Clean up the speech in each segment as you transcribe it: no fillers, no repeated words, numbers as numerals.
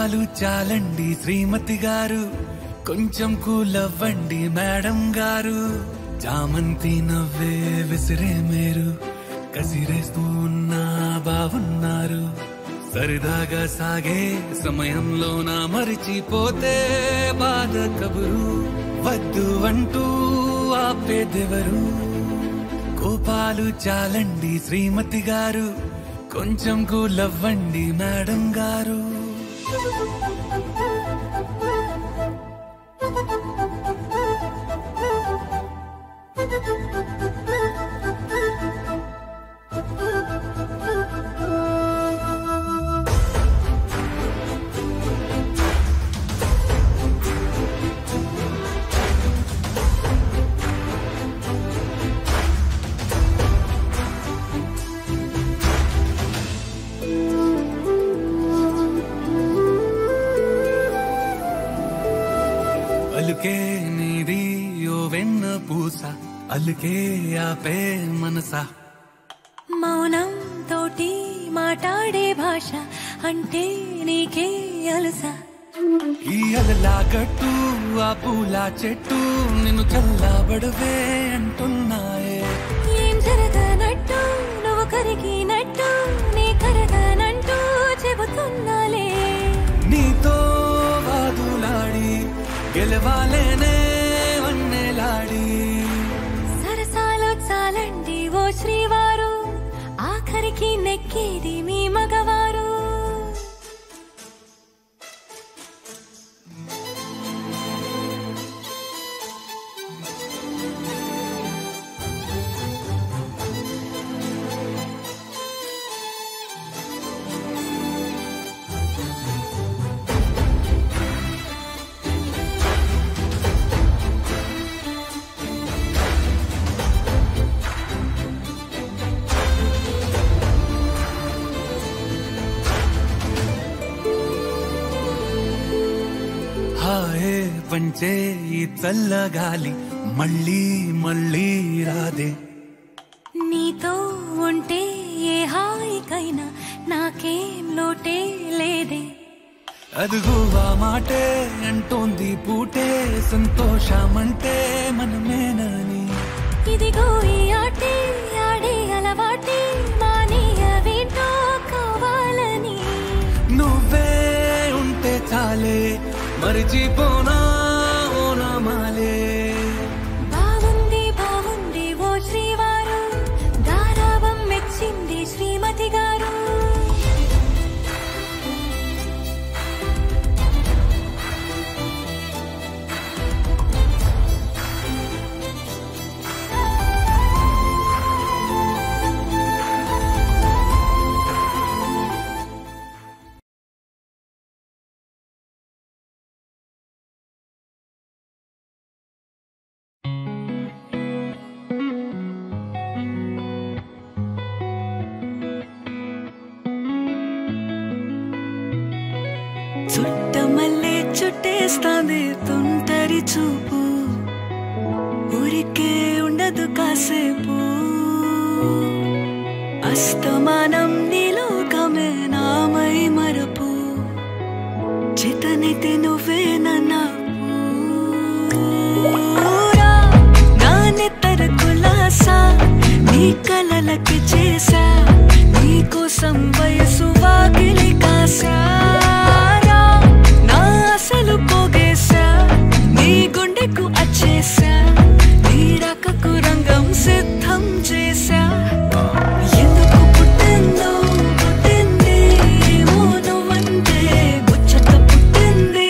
కోపాలు చాలండి శ్రీమతి గారు, కొంచెం కూలవ్వండి మేడం గారు. చామంతి నవ్వే విసిరే మీరు, కసిరేస్తూ ఉన్నా బాగున్నారు. సరదాగా సాగే సమయంలో నా మరిచిపోతే బాధ కబురు, వద్దు అంటూ ఆపేదెవరు. కోపాలు చాలండి శ్రీమతి గారు, కొంచెం కూలవ్వండి మేడం గారు. అలుకే నీది ఓ వెన్న పూస, అలుకే ఆపే మనసా. మౌనం తోటి మాట్లాడే భాష అంటే నీకే అలసా. ఈ అలలా గట్టు ఆ పూల చెట్టు నిన్ను చల్లబడవే అంటున్నాయే. ఏం జరగనట్టు నువ్వు కరిగినట్టు నీ కరగనంటూ చెబుతున్నాలే. నీతో వాదులాడి గెలవాలేనే వన్నెలాడి. సరసాలు చాలండి ఓ శ్రీవారు, ఆఖరికి నెక్కేది మీ మగవారు. హాయే పంచే ఈ చల్లగాలి మళ్ళీ మళ్ళీ రాదే. నీతో ఉంటే ఏ హాయికైనా నాకేం లోటే లేదే. అదుగు ఆ మాటే అంటోంది పూటే, సంతోషమంటే మనమేనని. ఇదిగో ఈ ఆటే ఆడే అలవాటే మానేయవేంటో కావాలని. నువ్వే ఉంటే చాలే మరిచిపోనా ఓనమాలే. బాగుంది బాగుంది ఓ శ్రీవారు, గారాబం మెచ్చింది శ్రీమతి గారు. చుట్టమల్లే చుట్టేస్తాంది తుంటరి చూపు, ఊరికే ఉండదు కాసేపు. అస్తమానం నీలోకమే నామై మరపు, చేతనైతే నువ్వే నన్నా నా నెత్తర కులాసా. నీ కలలకి చేసా, నీ కోసం వయసు వాకిలి కాసా. అసలు పోగేశా, నీ గుండెకు అచ్చేసా, నీ రాకకు రంగం సిద్ధం చేశా. ఎందుకు పుట్టిందో పుట్టింది ఏమో నువ్వంటే ముచ్చట పుట్టింది.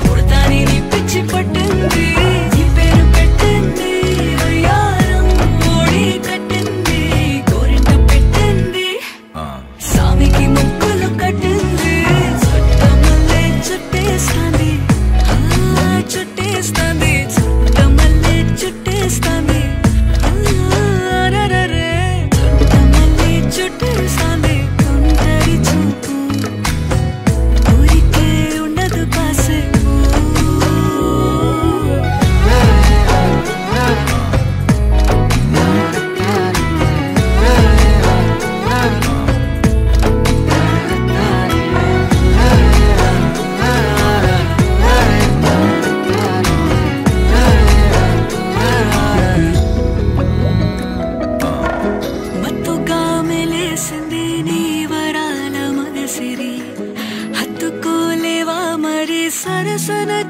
పుడతాని నీ పిచ్చి పట్టింది, నీ పేరు పెట్టింది వయ్యారం ఓడి కట్టింది, కోరింట పెట్టింది, సామికి ముక్కులు కట్టింది. చుట్టేస్తాంది చుట్టేస్తాంది చుట్టమల్లే చుట్టేస్తాంది. చుట్టమల్లే చుట్టేస్తాంది తుంటరి చూపు, ఊరికే ఉండదు కాసేపు.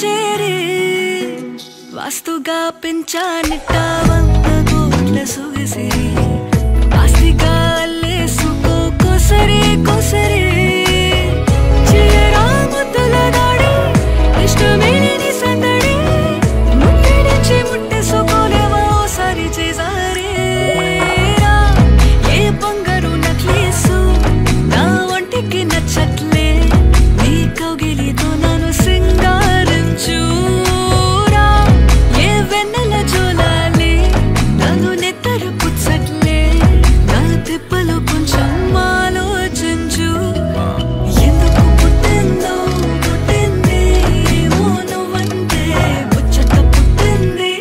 చేరి వాస్తుగా పెంచానిట్ట 100 కోట్ల సొగసి ఆస్తిగా అల్లేసుకో కోసరి కోసరి చిలరా ముద్దుల దాడి ఇష్టమేని సందడి ముట్టడించి ముట్టేసుకోలేవా ఓసారి చేసారే ఏ బంగారు నక్లీసు నా ఒంటికి నచ్చట్లే నీ కౌగిలితో నన్ను సింగారించురా ఏ వెన్నెల జోలాలి నన్ను నెత్తరు పుచ్చట్లే నా తిప్పలు కొంచెం ఆలోచించు ఎందుకు పుట్టిందో పుట్టింది ఏమో నువ్వంటే ముచ్చట పుట్టింది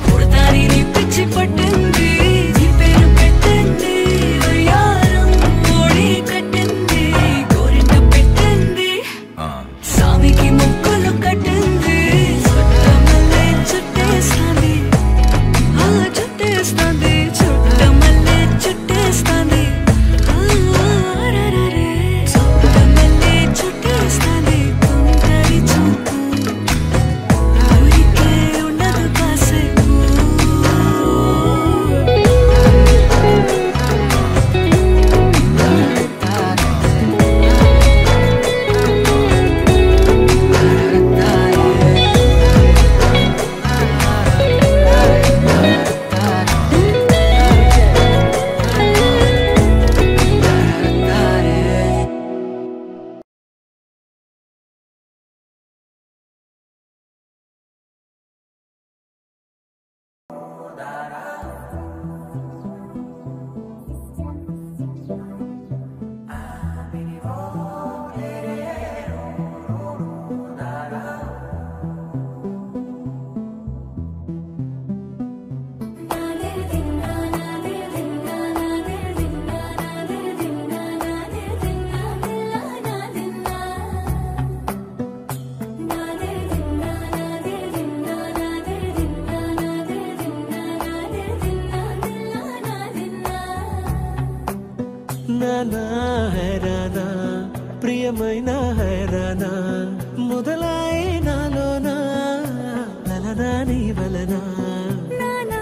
పుడతాని నీ పిచ్చి పట్టింది నీ పేరు పెట్టింది వయ్యారం ఓడి కట్టింది గోరింట పెట్టింది సామికి ముక్కులు కట్టింది చుట్టమల్లే చుట్టేస్తాంది ఆ చుట్టేస్తాంది చుట్టమల్లే చుట్టేస్తాంది ఆరరరే చుట్టమల్లే చుట్టేస్తాంది తుంటరి చూపు ఊరికే ఉండదు కాసేపు నానా హైరానా ప్రియమైన హైరానా మొదలాయే నాలోనా లలనా నీ వలనా నానా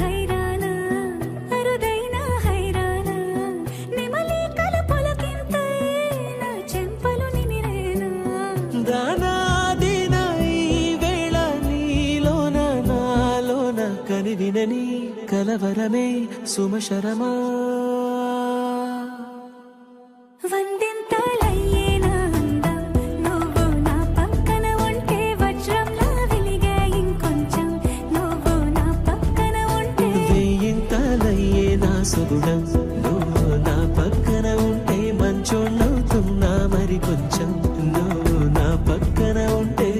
హైరానా అరుదైన హైరానా నిమలి కలపులకింతై నా చెంపలు నిమిరేనా దానా దినా ఈ వేళ నీలోన నాలోన కనివినని కలవరమే సుమశరమా వందింతలయ్యేనా అందం నువ్వు నా పక్కన ఉంటే వజ్రంలా వెలిగే ఇంకొంచెం నువ్వు నా పక్కన ఉంటే వేయింతలయ్యే నా సుగుణం నువ్వు నా పక్కన ఉంటే మంచోళ్ళవుతున్నా మరి కొంచెం నువ్వు నా పక్కన ఉంటే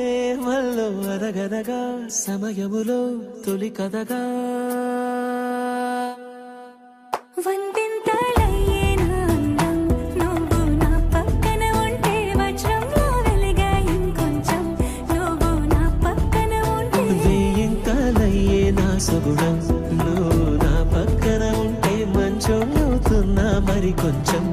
ప్రేమల్లో అరగరగా సమయములో తొలి కథగా వందింతలయ్యే నా అందం నువ్వు నా పక్కన ఉంటే వజ్రంలా వెలిగా ఇంకొంచెం నువ్వు నా పక్కన ఉంటే వేయింతలయ్యే నా సుగుణం నువ్వు నా పక్కన ఉంటే మంచోళ్ళవుతున్నా మరి కొంచెం